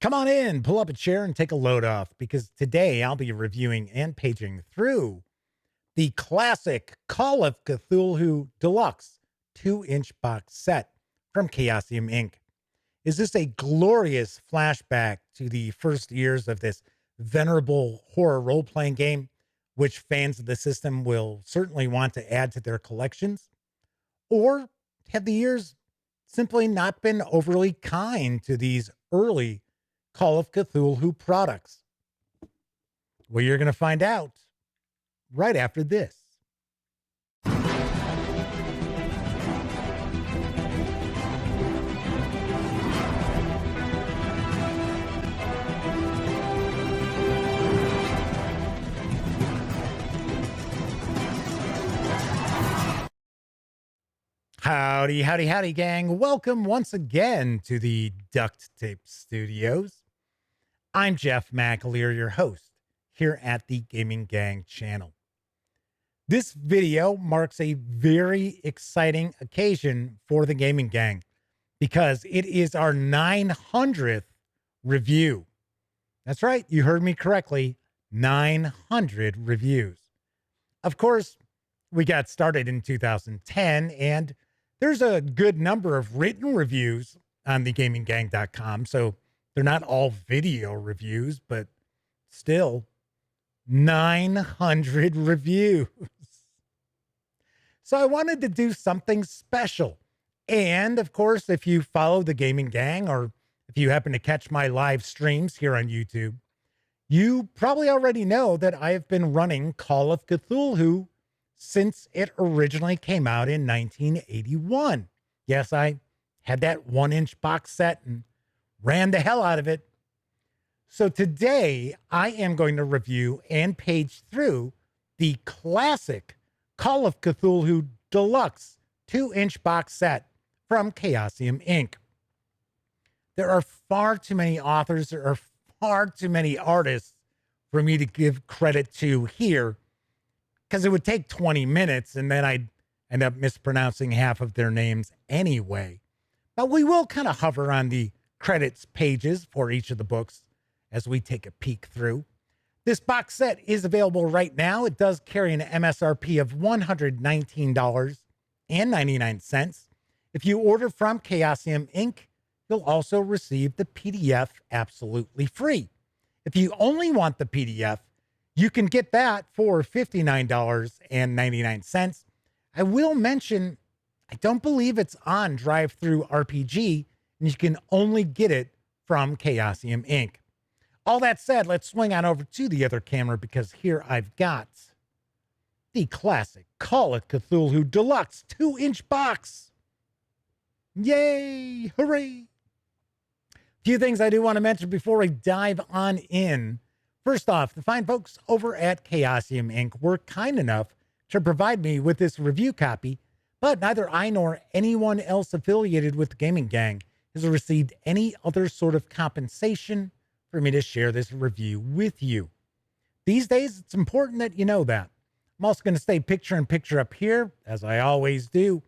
Come on in, pull up a chair and take a load off because today I'll be reviewing and paging through the classic Call of Cthulhu Deluxe 2-inch box set from Chaosium Inc. Is this a glorious flashback to the first years of this venerable horror role-playing game, which fans of the system will certainly want to add to their collections? Or have the years simply not been overly kind to these early Call of Cthulhu products? Well, you're going to find out right after this. Howdy, howdy, howdy, gang. Welcome once again to the Duct Tape Studios. I'm Jeff McAleer, your host here at the Gaming Gang channel. This video marks a very exciting occasion for the Gaming Gang because it is our 900th review. That's right, you heard me correctly, 900 reviews. Of course, we got started in 2010, and there's a good number of written reviews on thegaminggang.com, so they're not all video reviews, but still 900 reviews. So I wanted to do something special. And of course, if you follow the Gaming Gang, or if you happen to catch my live streams here on YouTube, you probably already know that I have been running Call of Cthulhu since it originally came out in 1981. Yes, I had that 1-inch box set and ran the hell out of it. So today I am going to review and page through the classic Call of Cthulhu Deluxe 2-inch box set from Chaosium Inc. There are far too many authors, there are far too many artists for me to give credit to here, because it would take 20 minutes and then I'd end up mispronouncing half of their names anyway. But we will kind of hover on the credits pages for each of the books as we take a peek through. This box set is available right now. It does carry an MSRP of $119.99. If you order from Chaosium Inc., you'll also receive the PDF absolutely free. If you only want the PDF, you can get that for $59.99. I will mention, I don't believe it's on Drive-Thru RPG, and you can only get it from Chaosium Inc. All that said, let's swing on over to the other camera because here I've got the classic Call of Cthulhu Deluxe 2-inch box. Yay! Hooray! A few things I do want to mention before we dive on in. First off, the fine folks over at Chaosium Inc. were kind enough to provide me with this review copy, but neither I nor anyone else affiliated with the Gaming Gang has received any other sort of compensation for me to share this review with you. These days, it's important that you know that. I'm also going to stay picture in picture up here, as I always do.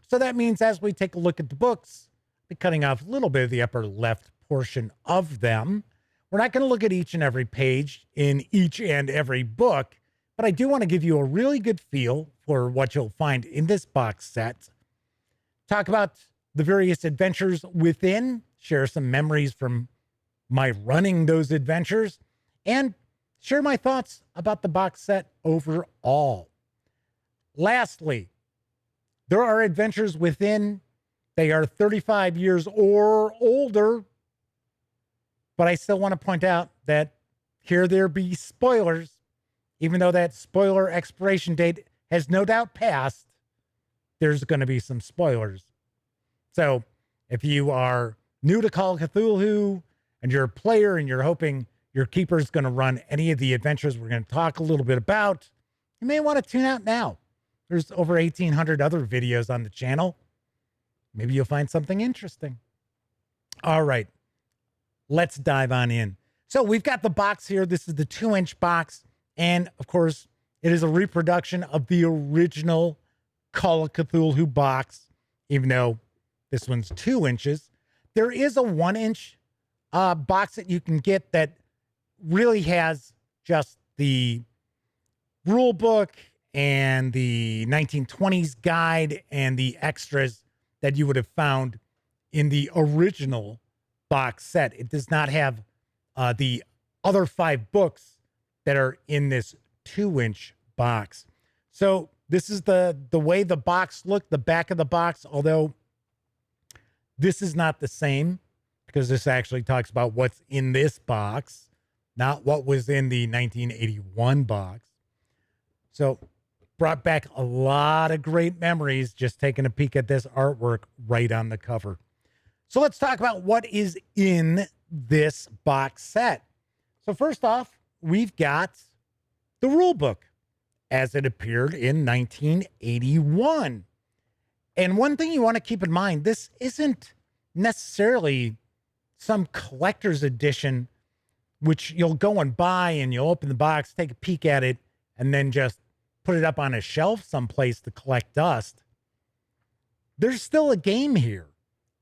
So that means as we take a look at the books, I'll be cutting off a little bit of the upper left portion of them. We're not going to look at each and every page in each and every book, but I do want to give you a really good feel for what you'll find in this box set. Talk about the various adventures within, share some memories from my running those adventures, and share my thoughts about the box set overall. Lastly, there are adventures within. They are 35 years or older. But I still want to point out that here there be spoilers, even though that spoiler expiration date has no doubt passed, there's going to be some spoilers. So if you are new to Call of Cthulhu and you're a player and you're hoping your keeper is going to run any of the adventures we're going to talk a little bit about, you may want to tune out now. There's over 1,800 other videos on the channel. Maybe you'll find something interesting. All right. Let's dive on in. So we've got the box here. This is the 2-inch box. And of course, it is a reproduction of the original Call of Cthulhu box, even though this one's 2 inches. There is a 1-inch box that you can get that really has just the rule book and the 1920s guide and the extras that you would have found in the original box set. It does not have the other 5 books that are in this 2-inch box. So this is the way the box looked, the back of the box, although this is not the same because this actually talks about what's in this box, not what was in the 1981 box. So brought back a lot of great memories just taking a peek at this artwork right on the cover. So let's talk about what is in this box set. So first off, we've got the rule book as it appeared in 1981. And one thing you want to keep in mind, this isn't necessarily some collector's edition, which you'll go and buy and you'll open the box, take a peek at it, and then just put it up on a shelf someplace to collect dust. There's still a game here.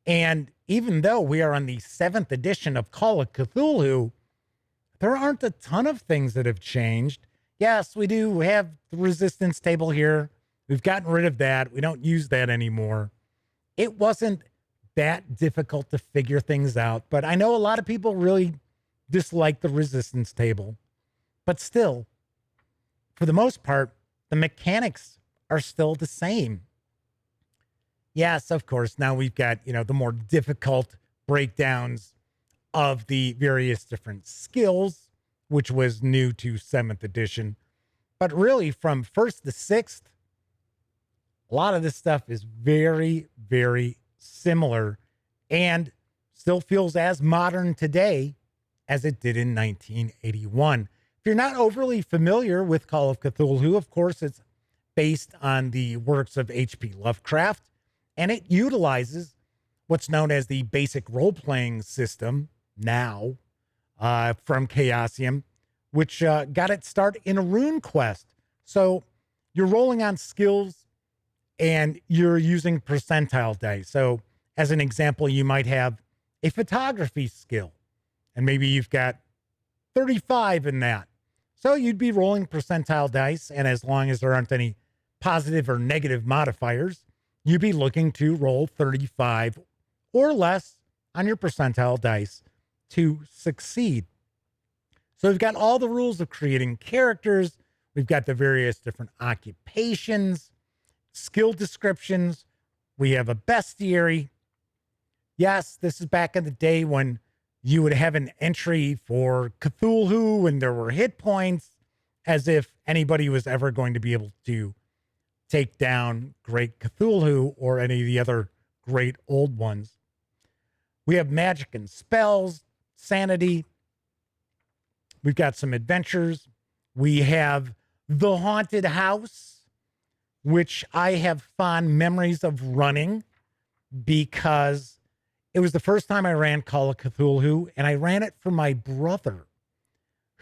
And even though we are on the 7th edition of Call of Cthulhu, there aren't a ton of things that have changed. Yes, we do have the resistance table here. We've gotten rid of that. We don't use that anymore. It wasn't that difficult to figure things out, but I know a lot of people really dislike the resistance table. But still, for the most part, the mechanics are still the same. Yes, of course, now we've got, the more difficult breakdowns of the various different skills, which was new to 7th edition. But really, from 1st to 6th, a lot of this stuff is very, very similar and still feels as modern today as it did in 1981. If you're not overly familiar with Call of Cthulhu, of course, it's based on the works of H.P. Lovecraft, and it utilizes what's known as the basic role-playing system now from Chaosium, which got its start in a rune quest. So you're rolling on skills and you're using percentile dice. So as an example, you might have a photography skill, and maybe you've got 35 in that. So you'd be rolling percentile dice, and as long as there aren't any positive or negative modifiers, you'd be looking to roll 35 or less on your percentile dice to succeed. So we've got all the rules of creating characters. We've got the various different occupations, skill descriptions. We have a bestiary. Yes, this is back in the day when you would have an entry for Cthulhu and there were hit points, as if anybody was ever going to be able to take down Great Cthulhu or any of the other great old ones. We have magic and spells, sanity. We've got some adventures. We have the haunted house, which I have fond memories of running because it was the first time I ran Call of Cthulhu, and I ran it for my brother,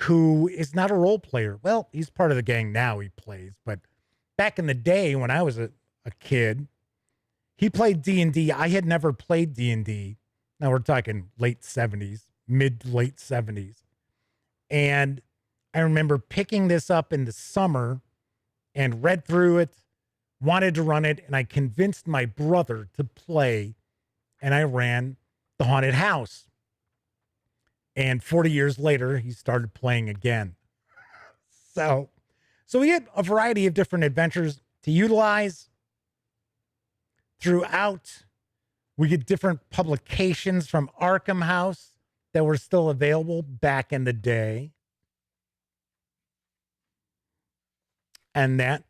who is not a role player. Well, he's part of the gang now, he plays, but back in the day when I was a kid, he played D&D. I had never played D&D. Now we're talking late 70s, mid to late 70s. And I remember picking this up in the summer and read through it, wanted to run it, and I convinced my brother to play, and I ran the haunted house. And 40 years later, he started playing again. So we had a variety of different adventures to utilize throughout. We get different publications from Arkham House that were still available back in the day. And that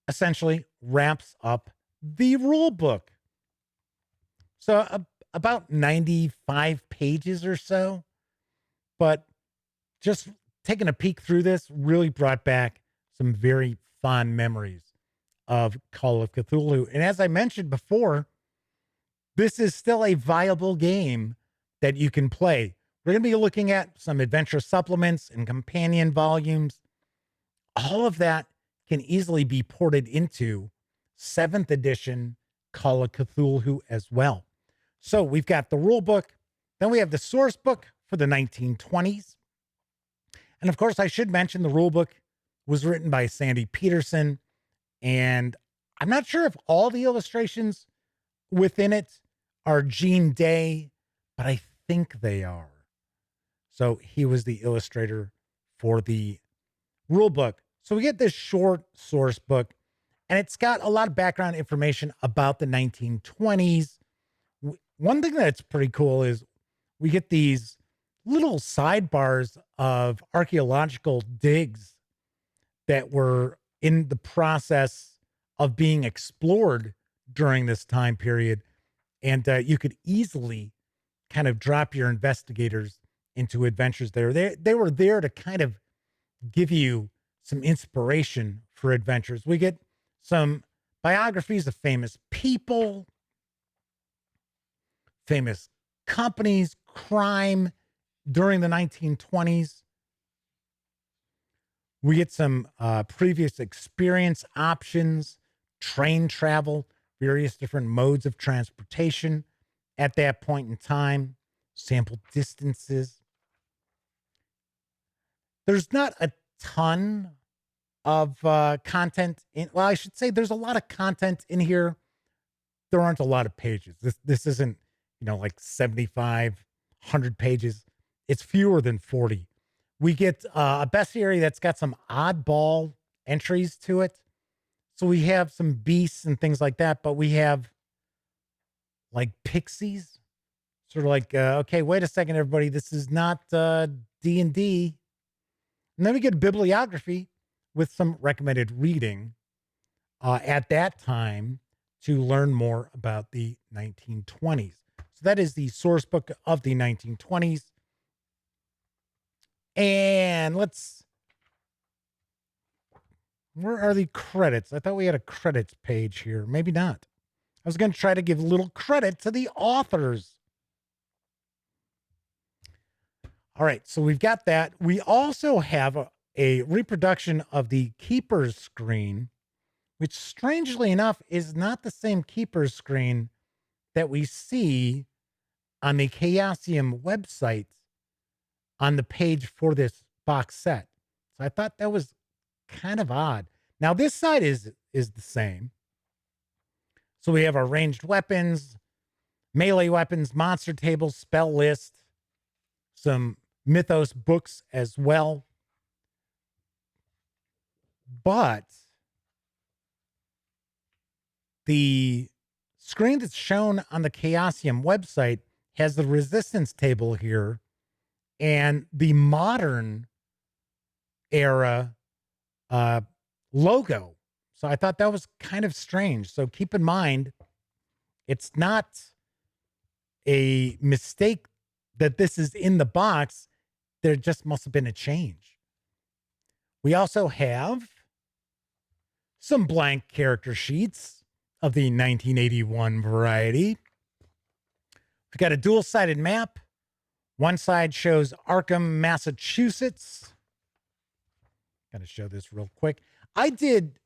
essentially wraps up the rule book. So about 95 pages or so. But just taking a peek through this really brought back some very fond memories of Call of Cthulhu. And as I mentioned before, this is still a viable game that you can play. We're going to be looking at some adventure supplements and companion volumes. All of that can easily be ported into 7th edition Call of Cthulhu as well. So we've got the rule book, Then we have the source book for the 1920s. And of course, I should mention the rule book was written by Sandy Peterson. And I'm not sure if all the illustrations within it are Gene Day, but I think they are. So he was the illustrator for the rule book. So we get this short source book, and it's got a lot of background information about the 1920s. One thing that's pretty cool is we get these little sidebars of archaeological digs that were in the process of being explored during this time period. And you could easily kind of drop your investigators into adventures there. They were there to kind of give you some inspiration for adventures. We get some biographies of famous people, famous companies, crime during the 1920s. We get some previous experience options, train travel, various different modes of transportation at that point in time, sample distances. There's not a ton of content in, well, I should say there's a lot of content in here. There aren't a lot of pages. This isn't, like 7,500 pages. It's fewer than 40. We get a bestiary that's got some oddball entries to it. So we have some beasts and things like that, but we have like pixies, sort of like, okay, wait a second, everybody. This is not D&D. And then we get a bibliography with some recommended reading at that time to learn more about the 1920s. So that is the source book of the 1920s. And where are the credits? I thought we had a credits page here. Maybe not. I was going to try to give a little credit to the authors. All right, so we've got that. We also have a reproduction of the Keeper's screen, which strangely enough is not the same Keeper's screen that we see on the Chaosium website on the page for this box set. So I thought that was kind of odd. Now this side is the same. So we have our ranged weapons, melee weapons, monster tables, spell list, some mythos books as well. But the screen that's shown on the Chaosium website has the resistance table here and the modern era logo. So I thought that was kind of strange. So keep in mind, it's not a mistake that this is in the box. There just must have been a change. We also have some blank character sheets of the 1981 variety. We've got a dual-sided map. One side shows Arkham, Massachusetts. Got to show this real quick. I did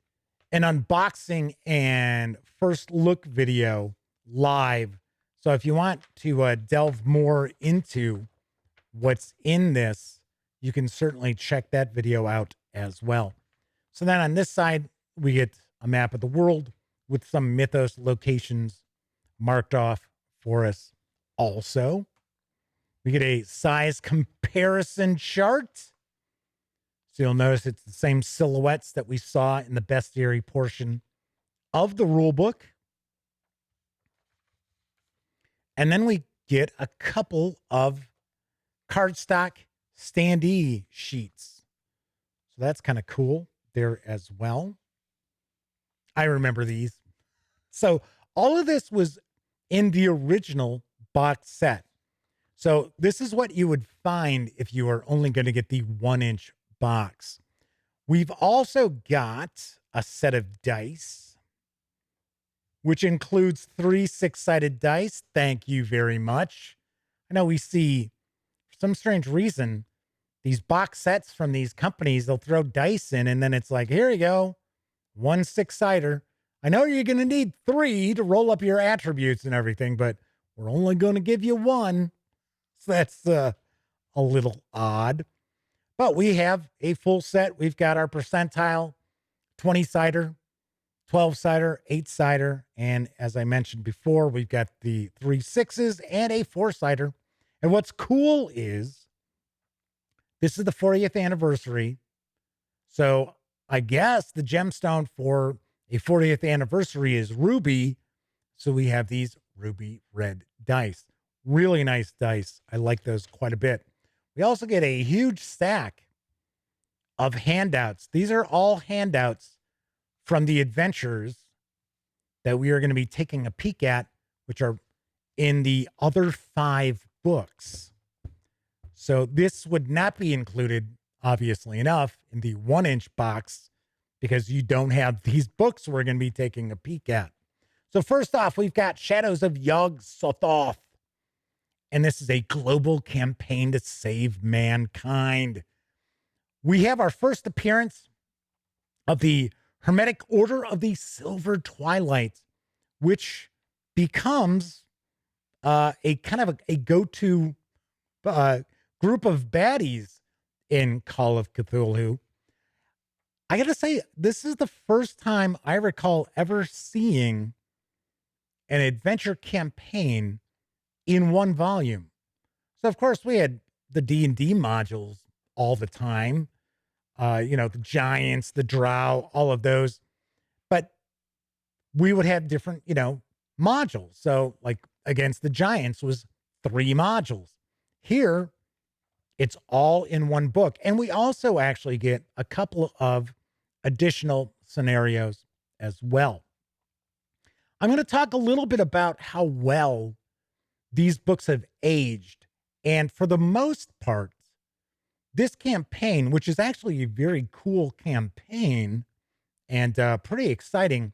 an unboxing and first look video live. So if you want to delve more into what's in this, you can certainly check that video out as well. So then on this side, we get a map of the world with some mythos locations marked off for us. Also, we get a size comparison chart. So you'll notice it's the same silhouettes that we saw in the bestiary portion of the rule book. And then we get a couple of cardstock standee sheets. So that's kind of cool there as well. I remember these. So all of this was in the original box set. So this is what you would find if you are only going to get the 1-inch box. We've also got a set of dice, which includes 3 6-sided dice. Thank you very much. I know we see, for some strange reason, these box sets from these companies, they'll throw dice in and then it's like, here you go, 1 6-sider. I know you're going to need 3 to roll up your attributes and everything, but we're only going to give you 1. That's a little odd. But we have a full set. We've got our percentile, 20-sider, 12-sider, 8-sider, and as I mentioned before, we've got the 3 6s and a 4-sider. And what's cool is this is the 40th anniversary. So I guess the gemstone for a 40th anniversary is ruby. So we have these ruby red dice. Really nice dice. I like those quite a bit. We also get a huge stack of handouts. These are all handouts from the adventures that we are going to be taking a peek at, which are in the other 5 books. So this would not be included, obviously enough, in the 1-inch box because you don't have these books we're going to be taking a peek at. So first off, we've got Shadows of Yog-Sothoth. And this is a global campaign to save mankind. We have our first appearance of the Hermetic Order of the Silver Twilight, which becomes a kind of a go-to group of baddies in Call of Cthulhu. I got to say, this is the first time I recall ever seeing an adventure campaign in one volume. So, of course, we had the D&D modules all the time. The giants, the drow, all of those. But we would have different, modules. So, like, against the giants was 3 modules. Here, it's all in one book. And we also actually get a couple of additional scenarios as well. I'm going to talk a little bit about how well these books have aged. And for the most part, this campaign, which is actually a very cool campaign and pretty exciting,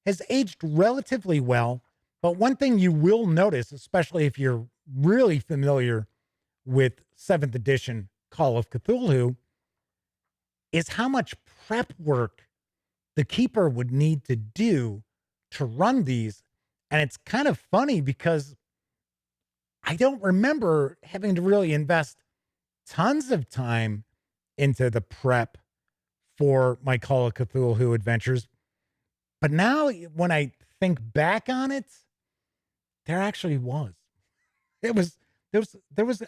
has aged relatively well. But one thing you will notice, especially if you're really familiar with 7th edition Call of Cthulhu, is how much prep work the keeper would need to do to run these. And it's kind of funny because I don't remember having to really invest tons of time into the prep for my Call of Cthulhu adventures. But now when I think back on it, there actually was. There was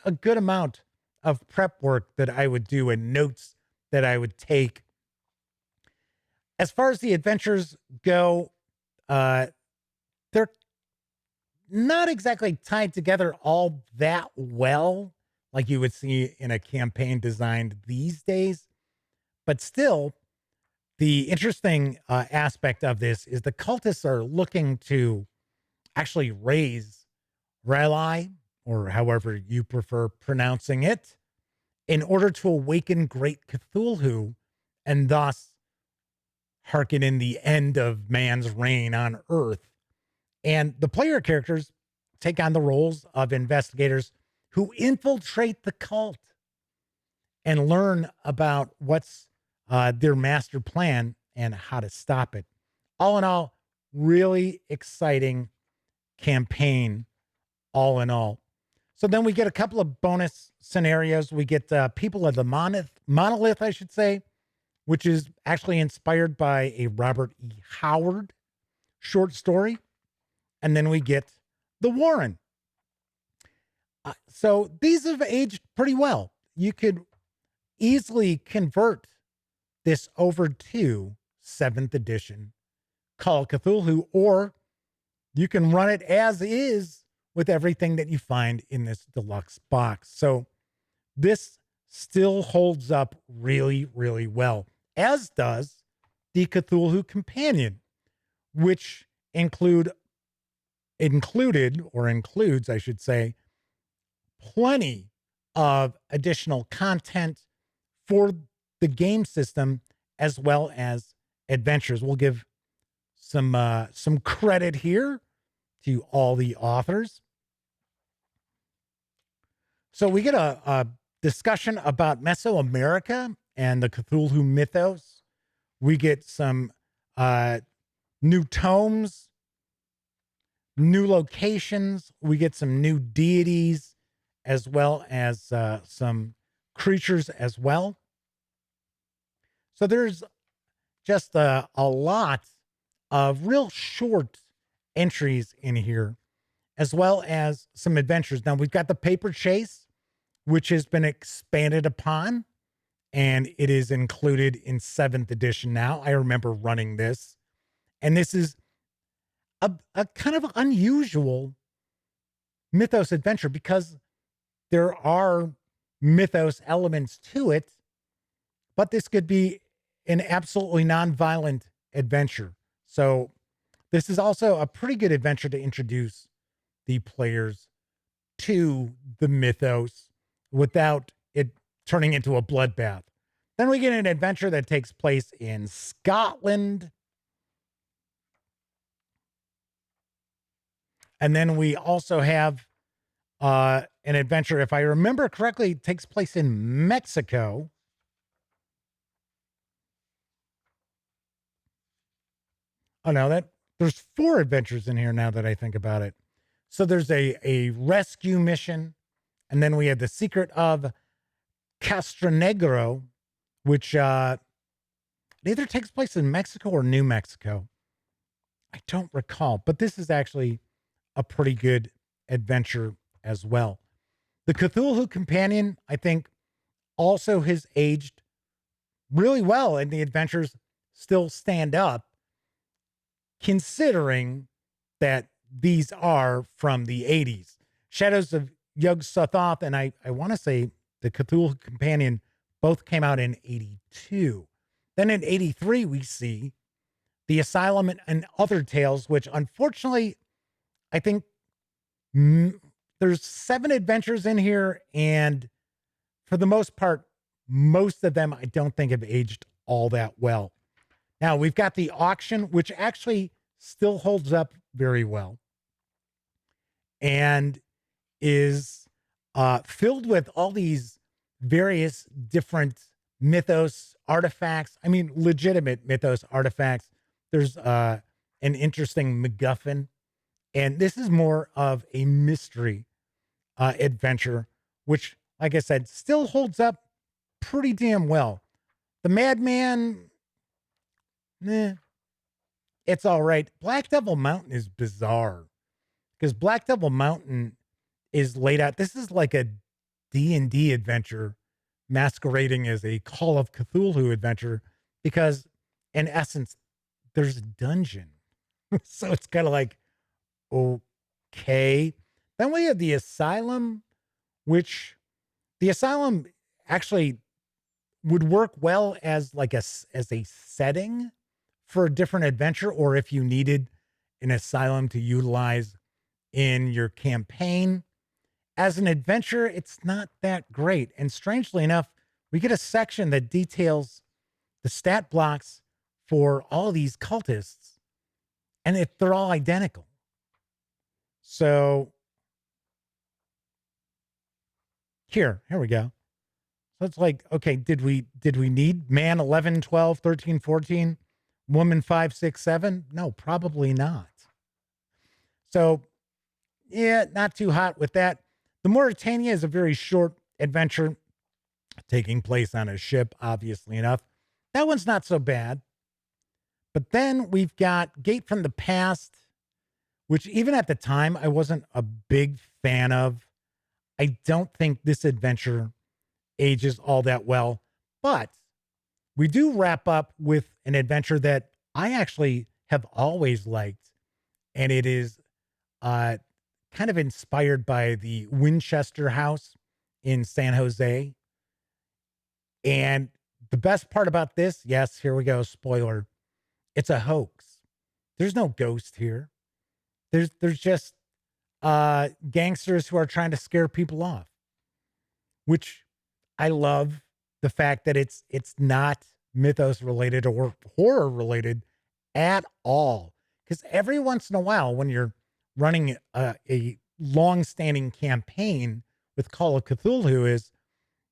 a good amount of prep work that I would do and notes that I would take. As far as the adventures go, they're not exactly tied together all that well, like you would see in a campaign designed these days. But still, the interesting aspect of this is the cultists are looking to actually raise R'lyeh, or however you prefer pronouncing it, in order to awaken Great Cthulhu and thus hearken in the end of man's reign on Earth. And the player characters take on the roles of investigators who infiltrate the cult and learn about what's their master plan and how to stop it. All in all, really exciting campaign, all in all. So then we get a couple of bonus scenarios. We get People of the Monolith, I should say, which is actually inspired by a Robert E. Howard short story. And then we get The Warren. So these have aged pretty well. You could easily convert this over to 7th edition Call of Cthulhu, or you can run it as is with everything that you find in this deluxe box. So this still holds up really, really well, as does the Cthulhu Companion, which includes, I should say, plenty of additional content for the game system as well as adventures. We'll give some credit here to all the authors. So we get a discussion about Mesoamerica and the Cthulhu mythos. We get some new tomes, new locations. We get some new deities as well as some creatures as well. So there's just a lot of real short entries in here, as well as some adventures. Now we've got the paper chase, which has been expanded upon, and it is included in 7th edition now. I remember running this, and this is a kind of unusual mythos adventure because there are mythos elements to it, but this could be an absolutely non-violent adventure. So this is also a pretty good adventure to introduce the players to the mythos without it turning into a bloodbath. Then we get an adventure that takes place in Scotland. And then we also have an adventure, if I remember correctly, it takes place in Mexico. Oh no, there's 4 adventures in here now that I think about it. So there's a rescue mission, and then we have the Secret of Castronegro, which either takes place in Mexico or New Mexico. I don't recall, but this is actually a pretty good adventure as well. The Cthulhu Companion, I think, also has aged really well, and the adventures still stand up, considering that these are from the 80s. Shadows of Yog-Sothoth and I want to say the Cthulhu Companion both came out in 82. Then in 83, we see the Asylum and Other Tales, which unfortunately, I think there's 7 adventures in here. And for the most part, most of them I don't think have aged all that well. Now we've got the auction, which actually still holds up very well and is filled with all these various different mythos artifacts. I mean, legitimate mythos artifacts. There's an interesting MacGuffin, and this is more of a mystery adventure, which, like I said, still holds up pretty damn well. The Madman, it's all right. Black Devil Mountain is bizarre because Black Devil Mountain is laid out. This is like a D&D adventure masquerading as a Call of Cthulhu adventure because, in essence, there's a dungeon. So it's kind of like, okay. Then we have the Asylum, which the Asylum actually would work well as like as a setting for a different adventure, or if you needed an asylum to utilize in your campaign. As an adventure, it's not that great. And strangely enough, we get a section that details the stat blocks for all these cultists, and they're all identical. So here we go. So it's like, okay, did we need man 11, 12, 13, 14, woman 5, 6, 7? No, probably not. So yeah, not too hot with that. The Mauritania is a very short adventure taking place on a ship, obviously enough. That one's not so bad. But then we've got Gate from the Past, which even at the time I wasn't a big fan of. I don't think this adventure ages all that well, but we do wrap up with an adventure that I actually have always liked, and it is kind of inspired by the Winchester House in San Jose. And the best part about this, yes, here we go, spoiler, it's a hoax. There's no ghost here. There's just gangsters who are trying to scare people off, which I love the fact that it's not mythos related or horror related at all. Because every once in a while, when you're running a long-standing campaign with Call of Cthulhu, is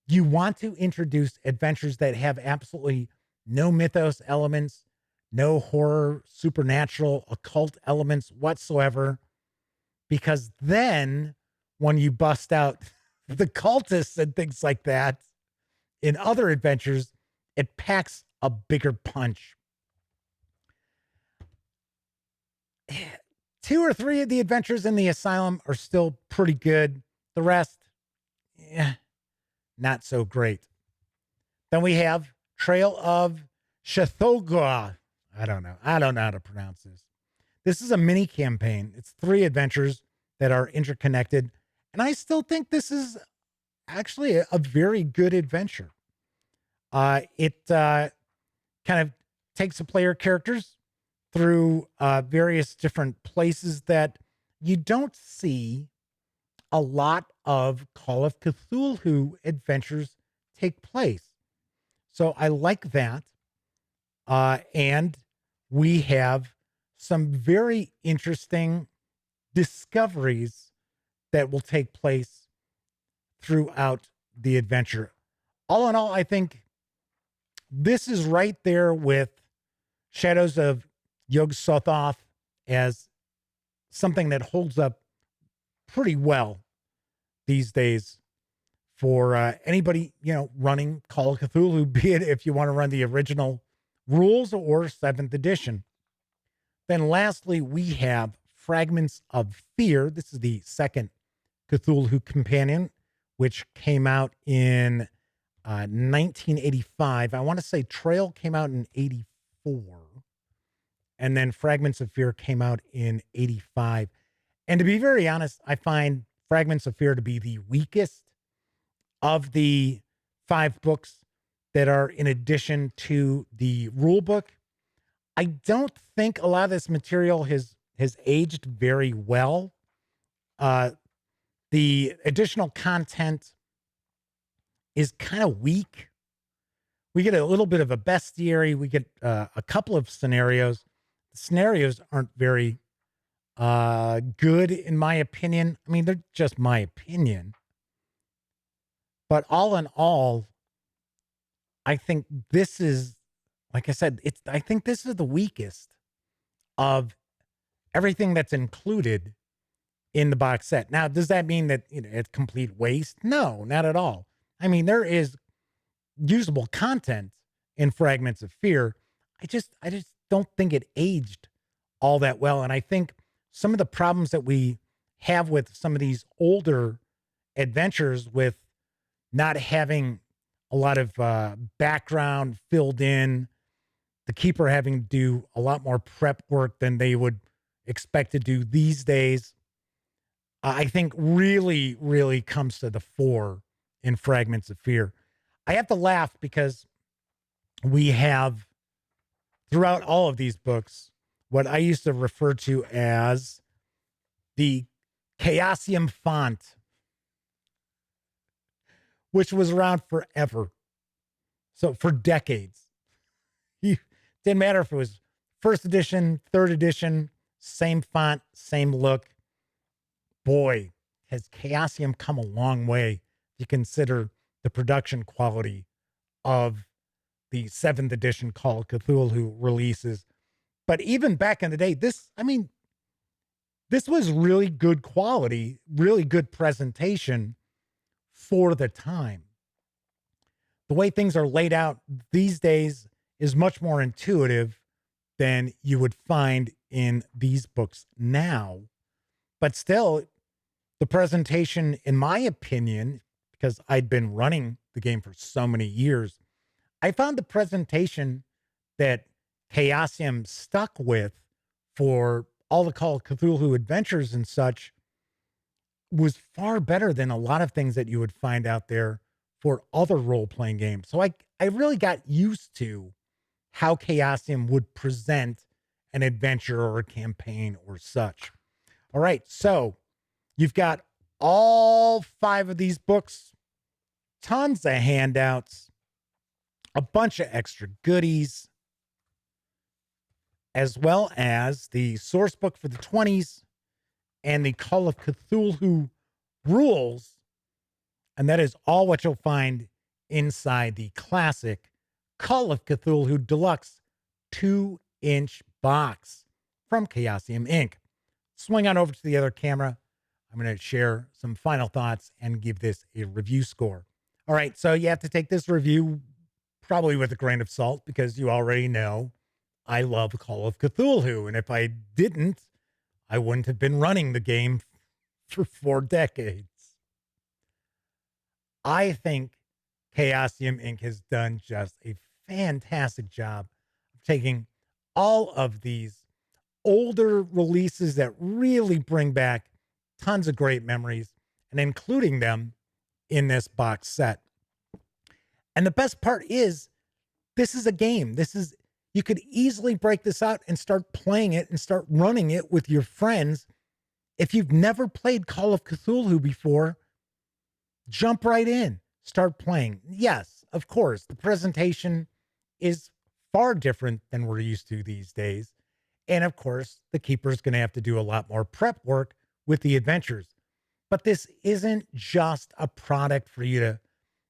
you want to introduce adventures that have absolutely no mythos elements, no horror, supernatural, occult elements whatsoever. Because then when you bust out the cultists and things like that in other adventures, it packs a bigger punch. 2 or 3 of the adventures in the Asylum are still pretty good. The rest, not so great. Then we have Trail of Tsathogghua. I don't know how to pronounce this. This is a mini campaign. It's 3 adventures that are interconnected. And I still think this is actually a very good adventure. It kind of takes the player characters through various different places that you don't see a lot of Call of Cthulhu adventures take place. So I like that. And we have some very interesting discoveries that will take place throughout the adventure. All in all, I think this is right there with Shadows of Yog-Sothoth as something that holds up pretty well these days for anybody, running Call of Cthulhu, be it if you want to run the original rules or 7th edition. Then lastly, we have Fragments of Fear. This is the second Cthulhu Companion, which came out in 1985. I want to say Trail came out in 84. And then Fragments of Fear came out in 85. And to be very honest, I find Fragments of Fear to be the weakest of the 5 books that are in addition to the rule book. I don't think a lot of this material has aged very well. The additional content is kind of weak. We get a little bit of a bestiary. We get a couple of scenarios. The scenarios aren't very good, in my opinion. I mean, they're just my opinion. But all in all, I think this is, like I said, I think this is the weakest of everything that's included in the box set. Now, does that mean that it's complete waste? No, not at all. I mean, there is usable content in Fragments of Fear. I just don't think it aged all that well. And I think some of the problems that we have with some of these older adventures, with not having a lot of background filled in, the keeper having to do a lot more prep work than they would expect to do these days, I think really, really comes to the fore in Fragments of Fear. I have to laugh because we have, throughout all of these books, what I used to refer to as the Chaosium font, which was around forever. So for decades. Didn't matter if it was 1st edition, 3rd edition, same font, same look. Boy, has Chaosium come a long way if you consider the production quality of the 7th edition Call of Cthulhu releases. But even back in the day, this was really good quality, really good presentation for the time. The way things are laid out these days is much more intuitive than you would find in these books now. But still, the presentation, in my opinion, because I'd been running the game for so many years, I found the presentation that Chaosium stuck with for all the Call of Cthulhu adventures and such was far better than a lot of things that you would find out there for other role-playing games. So I really got used to how Chaosium would present an adventure or a campaign or such. All right, so you've got all 5 of these books, tons of handouts, a bunch of extra goodies, as well as the source book for the 20s and the Call of Cthulhu rules. And that is all what you'll find inside the classic Call of Cthulhu Deluxe 2-inch box from Chaosium Inc. Swing on over to the other camera. I'm going to share some final thoughts and give this a review score. All right, so you have to take this review probably with a grain of salt because you already know I love Call of Cthulhu. And if I didn't, I wouldn't have been running the game for 4 decades. I think Chaosium Inc. has done just a fantastic job of taking all of these older releases that really bring back tons of great memories and including them in this box set. And the best part is, this is a game. You could easily break this out and start playing it and start running it with your friends. If you've never played Call of Cthulhu before, jump right in, start playing. Yes, of course, the presentation is far different than we're used to these days. And of course, the keeper's going to have to do a lot more prep work with the adventures. But this isn't just a product for you to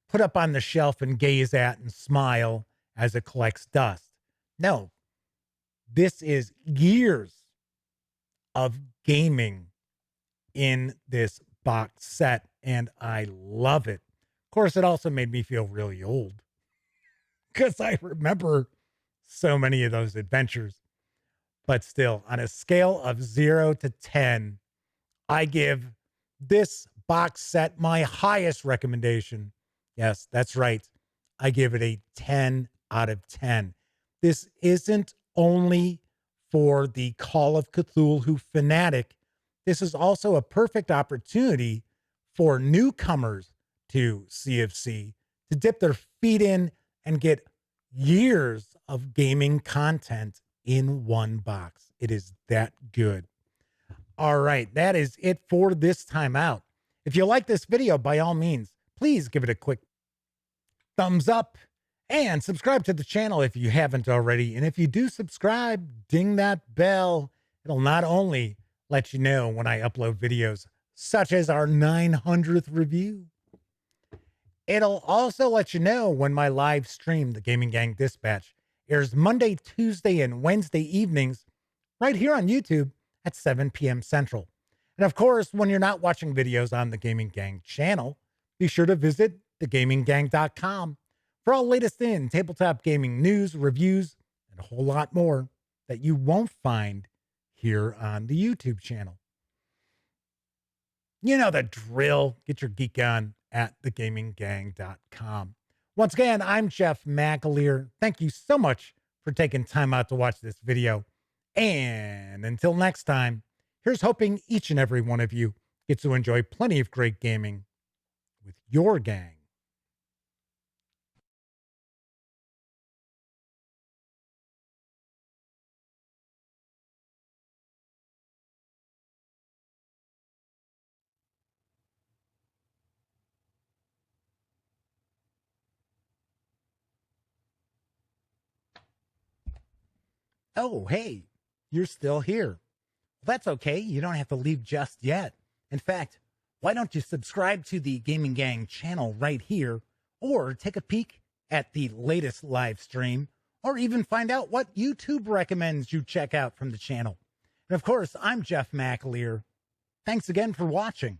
put up on the shelf and gaze at and smile as it collects dust. No, this is years of gaming in this box set, and I love it. Of course, it also made me feel really old because I remember so many of those adventures. But still, on a scale of 0 to 10, I give this box set my highest recommendation. Yes, that's right. I give it a 10 out of 10. This isn't only for the Call of Cthulhu fanatic. This is also a perfect opportunity for newcomers to CFC to dip their feet in and get years of gaming content in one box. It is that good. All right, that is it for this time out. If you like this video, by all means, please give it a quick thumbs up and subscribe to the channel if you haven't already. And if you do subscribe, ding that bell. It'll not only let you know when I upload videos such as our 900th review, it'll also let you know when my live stream, the Gaming Gang Dispatch, airs Monday, Tuesday, and Wednesday evenings right here on YouTube at 7 p.m. Central. And of course, when you're not watching videos on the Gaming Gang channel, be sure to visit thegaminggang.com for all latest in tabletop gaming news, reviews, and a whole lot more that you won't find here on the YouTube channel. You know the drill. Get your geek on at thegaminggang.com. Once again, I'm Jeff McAleer. Thank you so much for taking time out to watch this video. And until next time, here's hoping each and every one of you gets to enjoy plenty of great gaming with your gang. Oh, hey, you're still here. Well, that's okay. You don't have to leave just yet. In fact, why don't you subscribe to the Gaming Gang channel right here, or take a peek at the latest live stream, or even find out what YouTube recommends you check out from the channel. And of course, I'm Jeff McAleer. Thanks again for watching.